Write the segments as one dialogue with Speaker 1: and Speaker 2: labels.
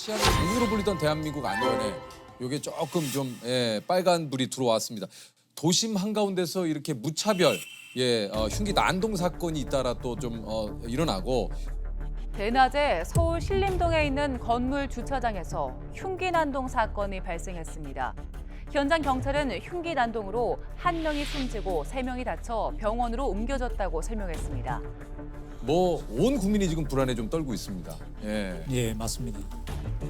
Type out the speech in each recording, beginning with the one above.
Speaker 1: 치안의 강국으로 불리던 대한민국 안전에 이게 조금 좀 빨간 불이 들어왔습니다. 도심 한가운데서 이렇게 무차별 흉기 난동 사건이 잇따라 또 좀 일어나고
Speaker 2: 대낮에 서울 신림동에 있는 건물 주차장에서 흉기 난동 사건이 발생했습니다. 현장 경찰은 흉기 난동으로 한 명이 숨지고 세 명이 다쳐 병원으로 옮겨졌다고 설명했습니다.
Speaker 1: 뭐 온 국민이 지금 불안에 좀 떨고 있습니다.
Speaker 3: 예, 맞습니다.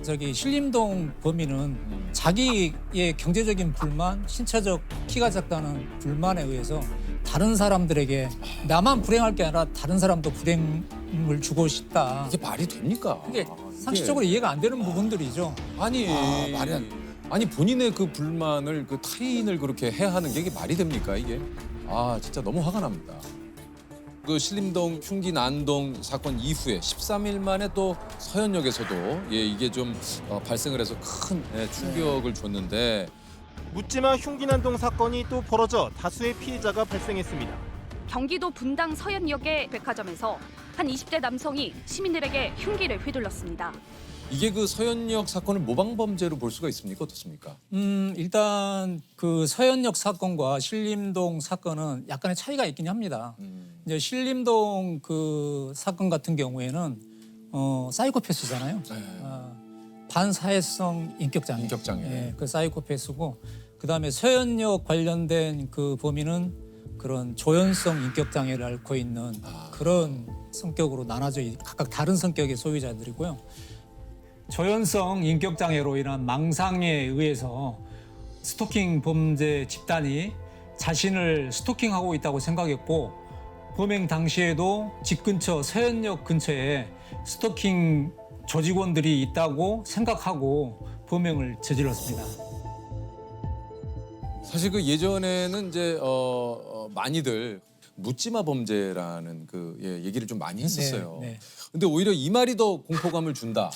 Speaker 3: 저기 신림동 범인은 자기의 경제적인 불만, 신체적 키가 작다는 불만에 의해서 다른 사람들에게 나만 불행할 게 아니라 다른 사람도 불행을 주고 싶다.
Speaker 1: 이게 말이 됩니까?
Speaker 3: 이게 상식적으로 이해가 안 되는 부분들이죠.
Speaker 1: 아니
Speaker 4: 말이 안
Speaker 1: 아니 본인의 그 불만을 그 타인을 그렇게 해야 하는 게 이게 말이 됩니까 이게? 아 진짜 너무 화가 납니다. 그 신림동 흉기 난동 사건 이후에 13일 만에 또 서현역에서도 이게 좀 발생을 해서 큰 충격을 줬는데
Speaker 5: 묻지마 흉기난동 사건이 또 벌어져 다수의 피해자가 발생했습니다.
Speaker 6: 경기도 분당 서현역의 백화점에서 한 20대 남성이 시민들에게 흉기를 휘둘렀습니다.
Speaker 1: 이게 그 서현역 사건을 모방 범죄로 볼 수가 있습니까? 어떻습니까?
Speaker 3: 일단 그 서현역 사건과 신림동 사건은 약간의 차이가 있긴 합니다. 이제 신림동 그 사건 같은 경우에는 사이코패스잖아요. 반사회성 인격장애.
Speaker 1: 인격장애.
Speaker 3: 예, 그 사이코패스고 그다음에 서현역 관련된 그 범인은 그런 조현성 인격장애를 앓고 있는 그런 성격으로 나눠져 각각 다른 성격의 소유자들이고요. 조현성 인격장애로 인한 망상에 의해서 스토킹 범죄 집단이 자신을 스토킹하고 있다고 생각했고 범행 당시에도 집 근처 서현역 근처에 스토킹 조직원들이 있다고 생각하고 범행을 저질렀습니다.
Speaker 1: 사실 그 예전에는 이제 많이들 묻지마 범죄라는 그 얘기를 좀 많이 했었어요.
Speaker 3: 네.
Speaker 1: 근데 오히려 이 말이 더 공포감을 준다.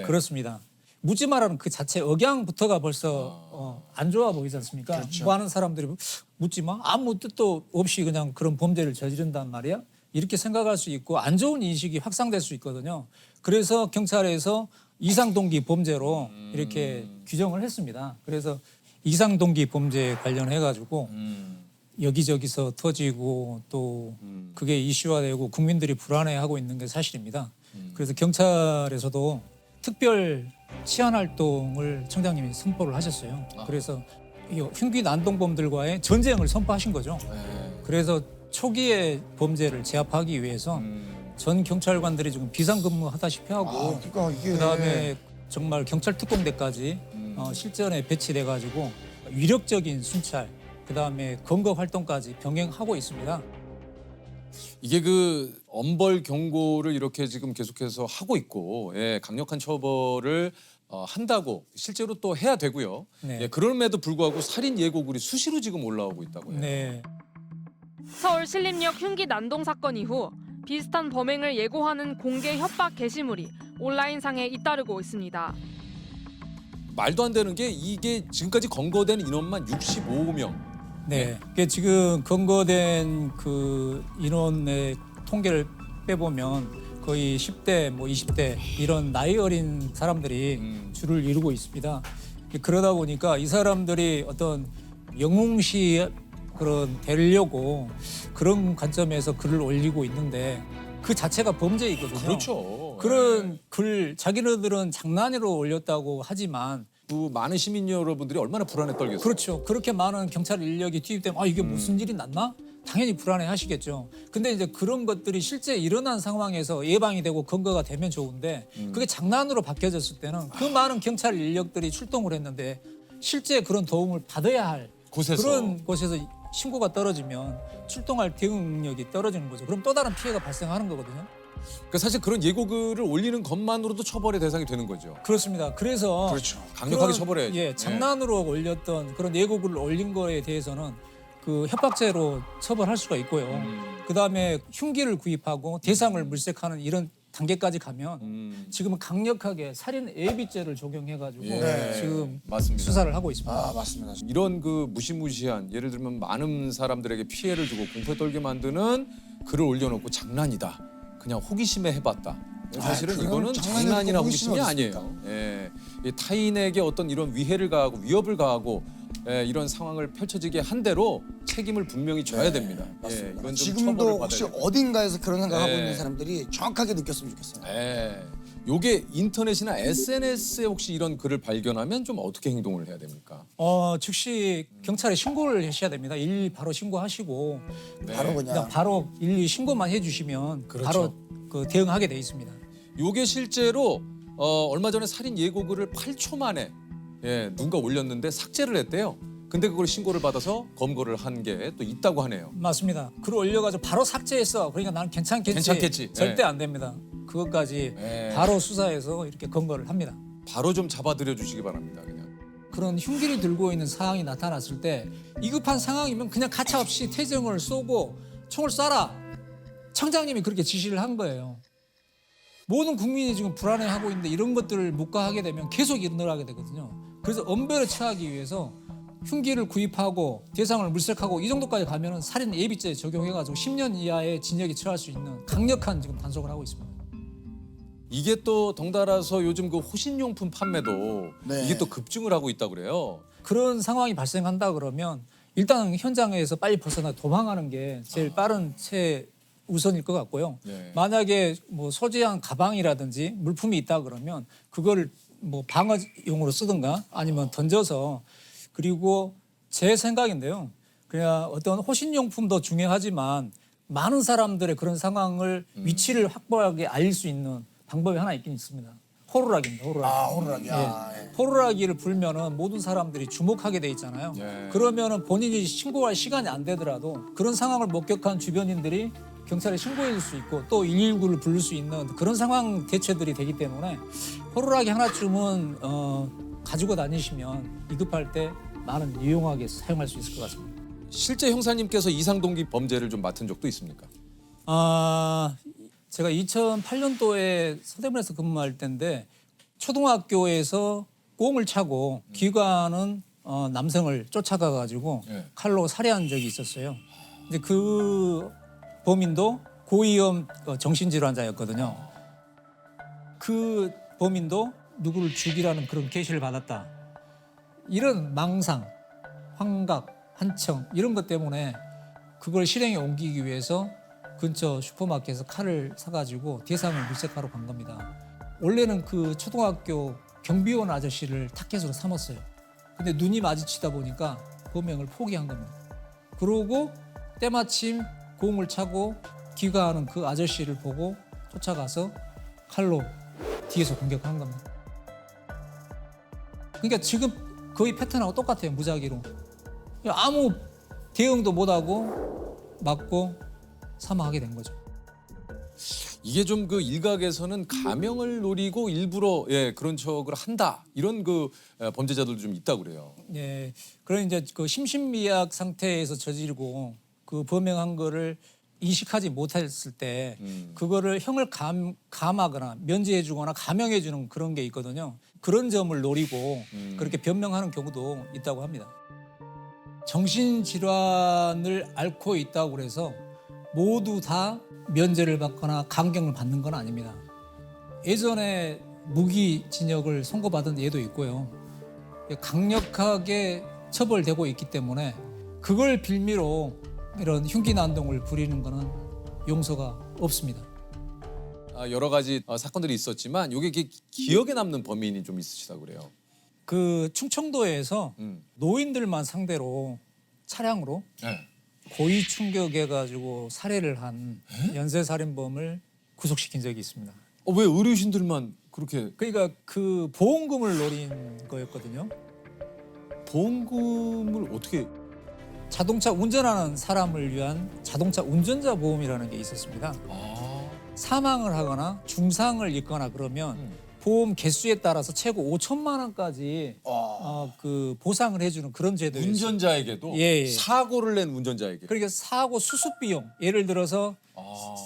Speaker 3: 그렇습니다. 묻지마라는 그 자체 억양부터가 벌써 안 좋아 보이지 않습니까?
Speaker 4: 그렇죠.
Speaker 3: 뭐 하는 사람들이 묻지마? 아무 뜻도 없이 그냥 그런 범죄를 저지른단 말이야? 이렇게 생각할 수 있고 안 좋은 인식이 확산될 수 있거든요. 그래서 경찰에서 이상동기 범죄로 이렇게 규정을 했습니다. 그래서 이상동기 범죄에 관련해가지고 여기저기서 터지고 또 그게 이슈화되고 국민들이 불안해하고 있는 게 사실입니다. 그래서 경찰에서도 특별 치안활동을 청장님이 선포를 하셨어요. 그래서 이 흉기 난동범들과의 전쟁을 선포하신 거죠. 그래서 초기의 범죄를 제압하기 위해서 전 경찰관들이 지금 비상근무하다시피 하고
Speaker 4: 그러니까 이게
Speaker 3: 그다음에 정말 경찰 특공대까지 실전에 배치돼가지고 위력적인 순찰 그다음에 검거 활동까지 병행하고 있습니다.
Speaker 1: 이게 그 엄벌 경고를 이렇게 지금 계속해서 하고 있고 강력한 처벌을 한다고 실제로 또 해야 되고요.
Speaker 3: 네.
Speaker 1: 그럼에도 불구하고 살인 예고글이 수시로 지금 올라오고 있다고 해요.
Speaker 3: 네.
Speaker 7: 서울 신림역 흉기 난동 사건 이후 비슷한 범행을 예고하는 공개 협박 게시물이 온라인상에 잇따르고 있습니다.
Speaker 1: 말도 안 되는 게 이게 지금까지 검거된 인원만 65명.
Speaker 3: 네. 그게 지금 검거된 그 인원의 통계를 빼보면 거의 10대, 뭐 20대 이런 나이 어린 사람들이 주를 이루고 있습니다. 그러다 보니까 이 사람들이 어떤 영웅시 그런 되려고 그런 관점에서 글을 올리고 있는데 그 자체가 범죄이거든요.
Speaker 1: 그렇죠.
Speaker 3: 그런 글 자기네들은 장난으로 올렸다고 하지만
Speaker 1: 그 많은 시민 여러분들이 얼마나 불안에 떨겠어요.
Speaker 3: 그렇죠. 그렇게 많은 경찰 인력이 투입되면 이게 무슨 일이 났나? 당연히 불안해 하시겠죠. 근데 이제 그런 것들이 실제 일어난 상황에서 예방이 되고 근거가 되면 좋은데 그게 장난으로 바뀌어졌을 때는 그 많은 경찰 인력들이 출동을 했는데 실제 그런 도움을 받아야 할
Speaker 1: 곳에서.
Speaker 3: 그런 곳에서 신고가 떨어지면 출동할 대응 능력이 떨어지는 거죠. 그럼 또 다른 피해가 발생하는 거거든요.
Speaker 1: 그러니까 사실 그런 예고글을 올리는 것만으로도 처벌의 대상이 되는 거죠.
Speaker 3: 그렇습니다. 그래서
Speaker 4: 그렇죠.
Speaker 1: 강력하게
Speaker 3: 그런,
Speaker 1: 처벌해야죠.
Speaker 3: 예, 장난으로 올렸던 그런 예고글을 올린 거에 대해서는 그 협박죄로 처벌할 수가 있고요. 그다음에 흉기를 구입하고 대상을 물색하는 이런 단계까지 가면 지금은 강력하게 살인 예비죄를 적용해가지고 지금
Speaker 1: 맞습니다.
Speaker 3: 수사를 하고 있습니다.
Speaker 4: 맞습니다.
Speaker 1: 이런 그 무시무시한 예를 들면 많은 사람들에게 피해를 주고 공포에 떨게 만드는 글을 올려놓고 장난이다. 그냥 호기심에 해봤다. 사실은
Speaker 4: 그건
Speaker 1: 이거는
Speaker 4: 장난이라고
Speaker 1: 장난이나
Speaker 4: 호기심이
Speaker 1: 호기심이
Speaker 4: 어디
Speaker 1: 아니에요.
Speaker 4: 있습니까?
Speaker 1: 예. 이 타인에게 어떤 이런 위해를 가하고 위협을 가하고 이런 상황을 펼쳐지게 한 대로 책임을 분명히 져야 됩니다.
Speaker 4: 맞습니다.
Speaker 1: 이건 좀
Speaker 4: 지금도
Speaker 1: 처벌을
Speaker 4: 혹시
Speaker 1: 받아야 됩니다.
Speaker 4: 어딘가에서 그런 생각하고
Speaker 1: 네.
Speaker 4: 있는 사람들이 정확하게 느꼈으면 좋겠어요.
Speaker 1: 요게 인터넷이나 SNS에 혹시 이런 글을 발견하면 좀 어떻게 행동을 해야 됩니까?
Speaker 3: 즉시 경찰에 신고를 하셔야 됩니다. 112 바로 신고하시고
Speaker 4: 바로 그냥
Speaker 3: 바로 112 신고만 해주시면 바로 그 대응하게 돼 있습니다.
Speaker 1: 요게 실제로 얼마 전에 살인 예고글을 8초 만에 누군가 올렸는데 삭제를 했대요. 근데 그걸 신고를 받아서 검거를 한 게 또 있다고 하네요.
Speaker 3: 맞습니다. 글을 올려가지고 바로 삭제했어. 그러니까 나는 괜찮겠지. 절대 안 됩니다. 그것까지 바로 수사해서 이렇게 검거를 합니다.
Speaker 1: 바로 좀 잡아들여 주시기 바랍니다. 그냥.
Speaker 3: 그런 흉기를 들고 있는 상황이 나타났을 때 위급한 상황이면 그냥 가차없이 태정을 쏘고 총을 쏴라. 청장님이 그렇게 지시를 한 거예요. 모든 국민이 지금 불안해하고 있는데 이런 것들을 묵과하게 되면 계속 일어나게 되거든요. 그래서 엄벌에 처하기 위해서 흉기를 구입하고 대상을 물색하고 이 정도까지 가면은 살인 예비죄 적용해가지고 10년 이하의 징역에 처할 수 있는 강력한 지금 단속을 하고 있습니다.
Speaker 1: 이게 또 덩달아서 요즘 그 호신용품 판매도
Speaker 4: 네.
Speaker 1: 이게 또 급증을 하고 있다고 그래요.
Speaker 3: 그런 상황이 발생한다 그러면 일단 현장에서 빨리 벗어나 도망하는 게 제일 빠른 최우선일 것 같고요.
Speaker 1: 네.
Speaker 3: 만약에 뭐 소지한 가방이라든지 물품이 있다 그러면 그거를 뭐 방어용으로 쓰든가 아니면 던져서 그리고 제 생각인데요. 그냥 어떤 호신용품도 중요하지만 많은 사람들의 그런 상황을 위치를 확보하게 알릴 수 있는 방법이 하나 있긴 있습니다. 호루라기입니다. 호루라기.
Speaker 4: 호루라기.
Speaker 3: 호루라기를 불면은 모든 사람들이 주목하게 돼 있잖아요. 그러면은 본인이 신고할 시간이 안 되더라도 그런 상황을 목격한 주변인들이 경찰에 신고해 줄 수 있고 또 119를 부를 수 있는 그런 상황 대처들이 되기 때문에 호루라기 하나쯤은 가지고 다니시면 위급할 때 많은 유용하게 사용할 수 있을 것 같습니다.
Speaker 1: 실제 형사님께서 이상동기 범죄를 좀 맡은 적도 있습니까?
Speaker 3: 제가 2008년도에 서대문에서 근무할 때인데 초등학교에서 꽁을 차고 귀가하는 남성을 쫓아가 가지고 칼로 살해한 적이 있었어요. 근데 그 범인도 고위험 정신질환자였거든요. 그 범인도 누구를 죽이라는 그런 계시를 받았다. 이런 망상, 환각, 한청 이런 것 때문에 그걸 실행에 옮기기 위해서 근처 슈퍼마켓에서 칼을 사가지고 대상을 물색하러 간 겁니다. 원래는 그 초등학교 경비원 아저씨를 타겟으로 삼았어요. 근데 눈이 마주치다 보니까 범행을 포기한 겁니다. 그러고 때마침 공을 차고 귀가하는 그 아저씨를 보고 쫓아가서 칼로 뒤에서 공격한 겁니다. 그러니까 지금 거의 패턴하고 똑같아요. 무작위로. 아무 대응도 못하고 맞고 사망하게 된 거죠.
Speaker 1: 이게 좀 그 일각에서는 가명을 노리고 일부러 그런 척을 한다 이런 그 범죄자들도 좀 있다고 그래요.
Speaker 3: 예, 그런 이제 그 심신미약 상태에서 저지르고 그 범행한 거를 인식하지 못했을 때 그거를 형을 감하거나 면제해주거나 감형해주는 그런 게 있거든요. 그런 점을 노리고 그렇게 변명하는 경우도 있다고 합니다. 정신질환을 앓고 있다고 그래서 모두 다 면제를 받거나 감경을 받는 건 아닙니다. 예전에 무기징역을 선고받은 예도 있고요. 강력하게 처벌되고 있기 때문에 그걸 빌미로 이런 흉기난동을 부리는 거는 용서가 없습니다.
Speaker 1: 여러 가지 사건들이 있었지만 이게 기억에 남는 범인이 좀 있으시다고 그래요.
Speaker 3: 그 충청도에서 노인들만 상대로 차량으로 고의 충격해가지고 살해를 한 연쇄살인범을 구속시킨 적이 있습니다.
Speaker 1: 왜 어르신들만 그렇게
Speaker 3: 그러니까 그 보험금을 노린 거였거든요.
Speaker 1: 보험금을 어떻게?
Speaker 3: 자동차 운전하는 사람을 위한 자동차 운전자 보험이라는 게 있었습니다. 사망을 하거나 중상을 입거나 그러면 보험 개수에 따라서 최고 5천만 원까지 그 보상을 해주는 그런 제도였어요.
Speaker 1: 운전자에게도 사고를 낸 운전자에게.
Speaker 3: 그러니까 사고 수습 비용 예를 들어서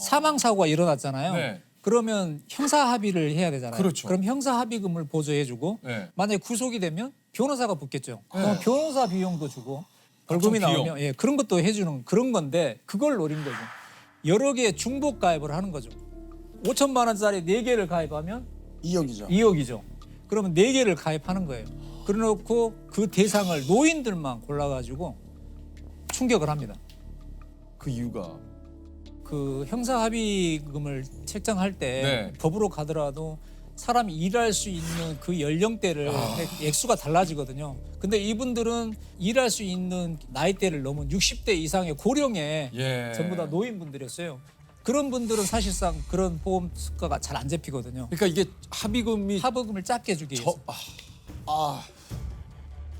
Speaker 3: 사망 사고가 일어났잖아요.
Speaker 1: 네.
Speaker 3: 그러면 형사 합의를 해야 되잖아요.
Speaker 1: 그렇죠.
Speaker 3: 그럼 형사 합의금을 보조해주고 만약에 구속이 되면 변호사가 붙겠죠. 그럼 변호사 비용도 주고 벌금이 나오면 그런 것도 해주는 그런 건데 그걸 노린 거죠. 여러 개 중복 가입을 하는 거죠. 5천만 원짜리 4개를 가입하면
Speaker 4: 2억이죠.
Speaker 3: 2억이죠. 그러면 4개를 가입하는 거예요. 그래놓고 그 대상을 노인들만 골라가지고 충격을 합니다.
Speaker 1: 그 이유가
Speaker 3: 그 형사합의금을 책정할 때
Speaker 1: 네.
Speaker 3: 법으로 가더라도 사람이 일할 수 있는 그 연령대를 액수가 달라지거든요. 근데 이분들은 일할 수 있는 나이대를 넘은 60대 이상의 고령의
Speaker 1: 예.
Speaker 3: 전부 다 노인분들이었어요. 그런 분들은 사실상 그런 보험 수가가 잘 안 잡히거든요.
Speaker 1: 그러니까 이게 합의금이
Speaker 3: 합의금을 작게 주기 위해서.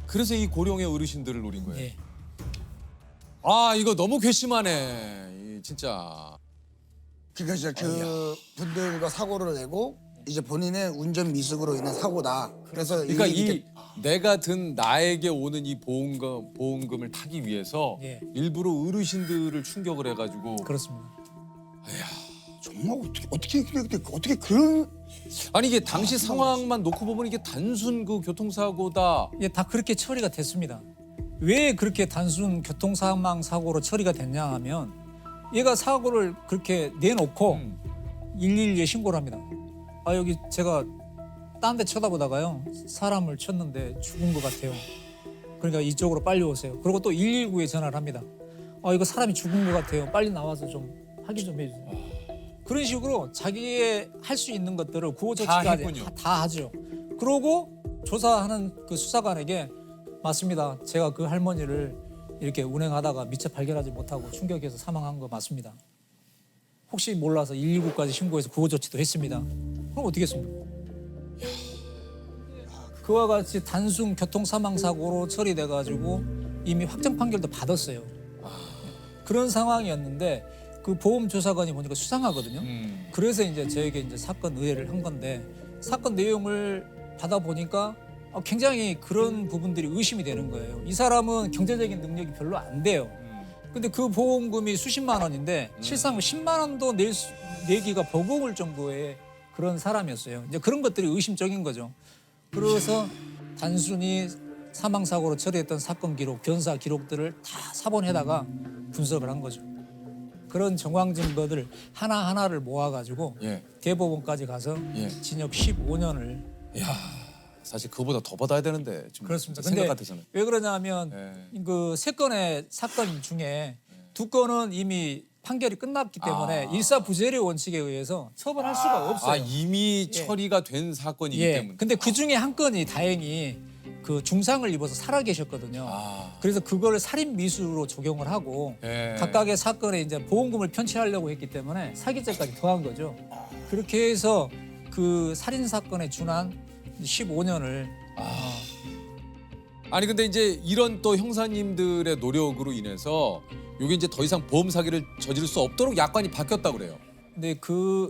Speaker 1: 그래서 이 고령의 어르신들을 노린 거예요.
Speaker 3: 예.
Speaker 1: 아 이거 너무 괘씸하네. 진짜.
Speaker 4: 그러니까 이제 그 분들과 사고를 내고 이제 본인의 운전 미숙으로 인한 사고다. 그래서
Speaker 1: 그러니까
Speaker 4: 이게
Speaker 1: 내가 든 나에게 오는 이 보험금을 타기 위해서
Speaker 3: 예.
Speaker 1: 일부러 어르신들을 충격을 해가지고
Speaker 3: 그렇습니다.
Speaker 4: 정말 어떻게 그런
Speaker 1: 아니 이게 당시 상황만 놓고 보면 이게 단순 그 교통사고다.
Speaker 3: 예, 다 그렇게 처리가 됐습니다. 왜 그렇게 단순 교통사망 사고로 처리가 됐냐 하면 얘가 사고를 그렇게 내놓고 112에 신고를 합니다. 아 여기 제가 딴 데 쳐다보다가요 사람을 쳤는데 죽은 것 같아요. 그러니까 이쪽으로 빨리 오세요. 그리고 또 119에 전화를 합니다. 아 이거 사람이 죽은 것 같아요. 빨리 나와서 좀 확인 좀 해주세요. 그런 식으로 자기의 할 수 있는 것들을 구호조치까지
Speaker 1: 했군요.
Speaker 3: 다 하죠. 그러고 조사하는 그 수사관에게 맞습니다. 제가 그 할머니를 이렇게 운행하다가 미처 발견하지 못하고 충격해서 사망한 거 맞습니다. 혹시 몰라서 119까지 신고해서 구호조치도 했습니다. 그럼 어떻게 했습니까? 그와 같이 단순 교통사망사고로 처리돼가지고 이미 확정 판결도 받았어요. 그런 상황이었는데 그 보험조사관이 보니까 수상하거든요. 그래서 이제 저에게 이제 사건 의뢰를 한 건데 사건 내용을 받아보니까 굉장히 그런 부분들이 의심이 되는 거예요. 이 사람은 경제적인 능력이 별로 안 돼요. 근데 그 보험금이 수십만 원인데 실상 10만 원도 내기가 버거울 정도의 그런 사람이었어요. 이제 그런 것들이 의심적인 거죠. 그래서 단순히 사망사고로 처리했던 사건 기록, 변사 기록들을 다 사본에다가 분석을 한 거죠. 그런 정황 증거들 하나하나를 모아가지고
Speaker 1: 예.
Speaker 3: 대법원까지 가서
Speaker 1: 예.
Speaker 3: 징역 15년을.
Speaker 1: 사실 그거보다 더 받아야 되는데 좀
Speaker 3: 그렇습니다.
Speaker 1: 생각
Speaker 3: 근데
Speaker 1: 같아서는.
Speaker 3: 왜 그러냐면
Speaker 1: 예.
Speaker 3: 그 3건의 사건 중에 2건은 이미 판결이 끝났기 때문에 일사부재의 원칙에 의해서 처벌할 수가 없어요.
Speaker 1: 아 이미
Speaker 3: 예.
Speaker 1: 처리가 된 사건이기
Speaker 3: 예.
Speaker 1: 때문에.
Speaker 3: 근데 그 중에 한 건이 다행히 그 중상을 입어서 살아 계셨거든요. 그래서 그걸 살인 미수로 적용을 하고
Speaker 1: 예.
Speaker 3: 각각의 사건에 이제 보험금을 편취하려고 했기 때문에 사기죄까지 더한 거죠. 그렇게 해서 그 살인 사건에 준한 15년을
Speaker 1: 아니 근데 이제 이런 또 형사님들의 노력으로 인해서 이게 이제 더 이상 보험 사기를 저지를 수 없도록 약관이 바뀌었다고 그래요.
Speaker 3: 근데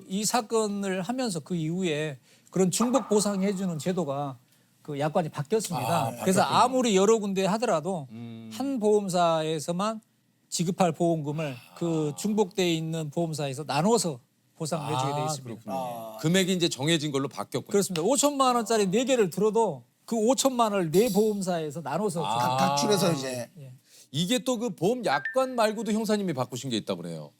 Speaker 3: 이 사건을 하면서 그 이후에 그런 중복 보상해주는 제도가 그 약관이 바뀌었습니다. 그래서 아무리 여러 군데 하더라도 한 보험사에서만 지급할 보험금을 그 중복돼 있는 보험사에서 나눠서 보상을 해주게 돼 있습니다.
Speaker 1: 금액이 이제 정해진 걸로 바뀌었군요.
Speaker 3: 그렇습니다. 5천만 원짜리 4개를 들어도 그 5천만 원을 4보험사에서 나눠서
Speaker 4: 각출해서 이제
Speaker 1: 이게 또 그 보험 약관 말고도 형사님이 바꾸신 게 있다고 그래요.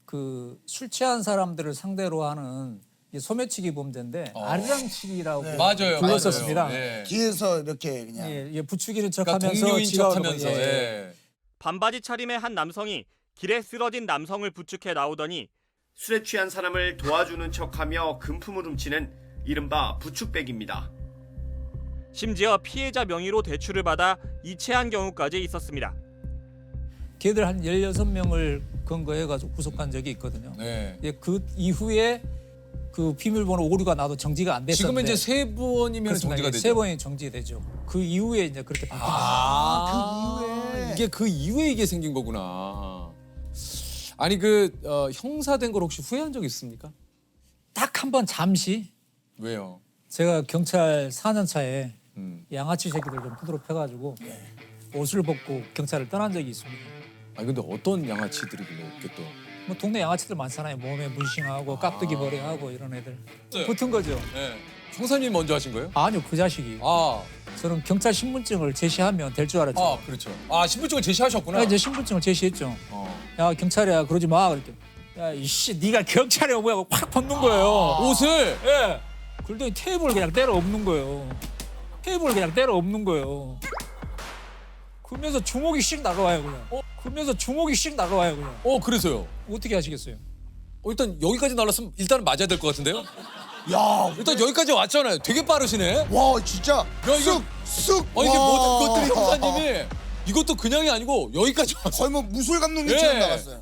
Speaker 3: 그 술 취한 사람들을 상대로 하는 이게 소매치기 범죄인데 아리랑치기라고 불렀었습니다.
Speaker 1: 네.
Speaker 4: 뒤에서 이렇게 그냥
Speaker 3: 예, 부추기는
Speaker 1: 그러니까
Speaker 3: 척하면서
Speaker 1: 동료인
Speaker 3: 지나가는
Speaker 1: 척하면서.
Speaker 3: 거, 예.
Speaker 1: 예.
Speaker 5: 반바지 차림의 한 남성이 길에 쓰러진 남성을 부축해 나오더니
Speaker 8: 술에 취한 사람을 도와주는 척하며 금품을 훔치는 이른바 부축백입니다.
Speaker 5: 심지어 피해자 명의로 대출을 받아 이체한 경우까지 있었습니다.
Speaker 3: 걔들 한 16명을 근거해가지고 구속한 적이 있거든요.
Speaker 1: 네.
Speaker 3: 예, 그 이후에 그 비밀번호 오류가 나도 정지가 안 됐었는데
Speaker 1: 지금은 이제 세 번이면
Speaker 3: 그렇습니다.
Speaker 1: 정지가
Speaker 3: 예,
Speaker 1: 되죠.
Speaker 3: 세 번이 정지되죠. 그 이후에 이제 그렇게 바뀐 거예요.
Speaker 1: 이게 그 이후에 이게 생긴 거구나. 아니 그 형사된 걸 혹시 후회한 적 있습니까?
Speaker 3: 딱 한 번 잠시
Speaker 1: 왜요?
Speaker 3: 제가 경찰 4년 차에
Speaker 1: 음.
Speaker 3: 양아치 새끼들 좀 후드로 펴가지고 옷을 벗고 경찰을 떠난 적이 있습니다.
Speaker 1: 아니 근데 어떤 양아치들이길래 이렇게 또?
Speaker 3: 뭐 동네 양아치들 많잖아요. 몸에 문신하고 깍두기 머리하고 이런 애들 붙은 거죠.
Speaker 1: 네. 형사님이 먼저 하신 거예요?
Speaker 3: 아니요, 그 자식이.
Speaker 1: 아,
Speaker 3: 저는 경찰 신분증을 제시하면 될 줄 알았죠.
Speaker 1: 그렇죠. 아 신분증을 제시하셨구나.
Speaker 3: 이제 신분증을 제시했죠.
Speaker 1: 어.
Speaker 3: 야 경찰이야 그러지 마 그랬더니 야 이씨 네가 경찰이야 뭐야 확 벗는 거예요.
Speaker 1: 옷을
Speaker 3: 예. 그러더니 테이블을 그냥 때려 엎는 거예요. 테이블을 그냥 때려 엎는 거예요. 그러면서 주먹이 씩 나가와요 그냥. 그러면서 주먹이 씩 나가와요 그냥.
Speaker 1: 그래서요.
Speaker 3: 어떻게 하시겠어요?
Speaker 1: 일단 여기까지 날랐으면 일단은 맞아야 될 것 같은데요?
Speaker 4: 야,
Speaker 1: 일단 여기까지 왔잖아요. 되게 빠르시네.
Speaker 4: 와 진짜
Speaker 1: 야, 이거-
Speaker 4: 쑥.
Speaker 1: 이게
Speaker 4: 와.
Speaker 1: 모든 것들이 형사님이 이것도 그냥이 아니고 여기까지 왔어요.
Speaker 4: 거의 뭐 무술 감독님처럼
Speaker 1: 예.
Speaker 4: 나갔어요.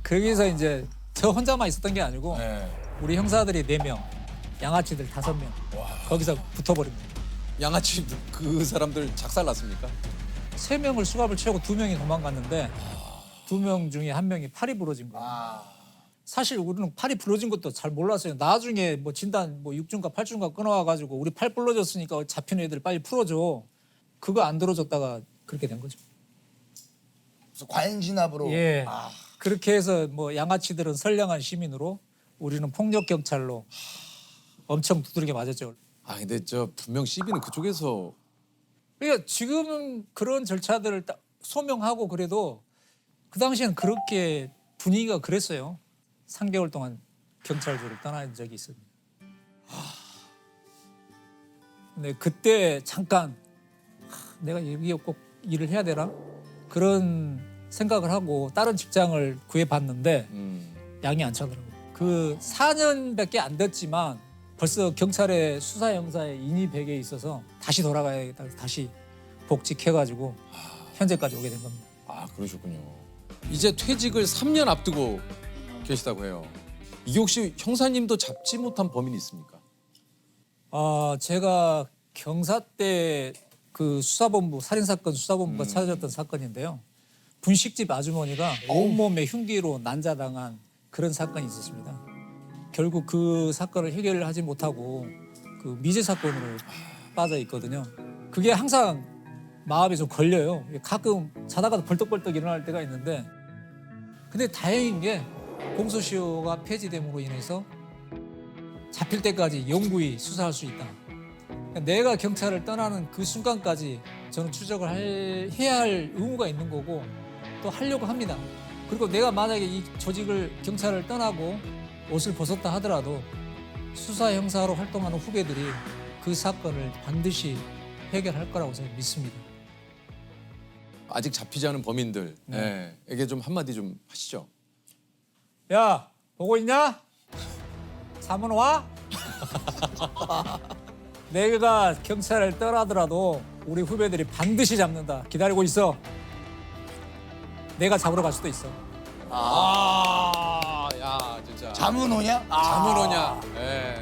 Speaker 3: 거기서 이제 저 혼자만 있었던 게 아니고
Speaker 1: 네.
Speaker 3: 우리 형사들이 4명, 양아치들 5명 거기서 붙어버립니다.
Speaker 1: 양아치 그 사람들 작살났습니까?
Speaker 3: 3명을 수갑을 채우고 2명이 도망갔는데 2명 중에 1명이 팔이 부러진 거예요. 사실 우리는 팔이 부러진 것도 잘 몰랐어요. 나중에 뭐 진단 뭐 6중과 8중과 끊어와가지고 우리 팔 부러졌으니까 잡힌 애들 빨리 풀어줘. 그거 안 들어줬다가 그렇게 된 거죠.
Speaker 4: 그래서 과잉 진압으로.
Speaker 3: 예. 그렇게 해서 뭐 양아치들은 선량한 시민으로 우리는 폭력 경찰로 엄청 두드리게 맞았죠.
Speaker 1: 근데 저 분명 시비는 그쪽에서
Speaker 3: 그러니까 지금은 그런 절차들을 딱 소명하고 그래도 그 당시에는 그렇게 분위기가 그랬어요. 3개월 동안 경찰서를 떠난 적이 있습니다. 근데 그때 잠깐 내가 여기에 꼭 일을 해야 되나? 그런 생각을 하고 다른 직장을 구해봤는데 양이 안 차더라고요. 그 4년밖에 안 됐지만 벌써 경찰의 수사 형사에 인이 배게 있어서 다시 돌아가야겠다. 다시 복직해가지고 현재까지 오게 된 겁니다.
Speaker 1: 그러셨군요. 이제 퇴직을 3년 앞두고 계시다고 해요. 이게 혹시 형사님도 잡지 못한 범인이 있습니까?
Speaker 3: 제가 경사 때 그 수사본부 살인사건 수사본부가 찾아졌던 사건인데요. 분식집 아주머니가 온몸에 흉기로 난자당한 그런 사건이 있었습니다. 결국 그 사건을 해결을 하지 못하고 그 미제 사건으로 빠져 있거든요. 그게 항상 마음에 좀 걸려요. 가끔 자다가도 벌떡벌떡 일어날 때가 있는데 근데 다행인 게 공소시효가 폐지됨으로 인해서 잡힐 때까지 영구히 수사할 수 있다. 내가 경찰을 떠나는 그 순간까지 저는 추적을 해야 할 의무가 있는 거고 또 하려고 합니다. 그리고 내가 만약에 이 조직을 경찰을 떠나고 옷을 벗었다 하더라도 수사 형사로 활동하는 후배들이 그 사건을 반드시 해결할 거라고 저는 믿습니다.
Speaker 1: 아직 잡히지 않은 범인들에게 좀 한마디 좀 하시죠.
Speaker 3: 야, 보고 있냐? 사문 와? 내가 경찰을 떠나더라도 우리 후배들이 반드시 잡는다. 기다리고 있어. 내가 잡으러 갈 수도 있어.
Speaker 1: 야 진짜.
Speaker 4: 자문호냐?
Speaker 1: 자문호냐. 예.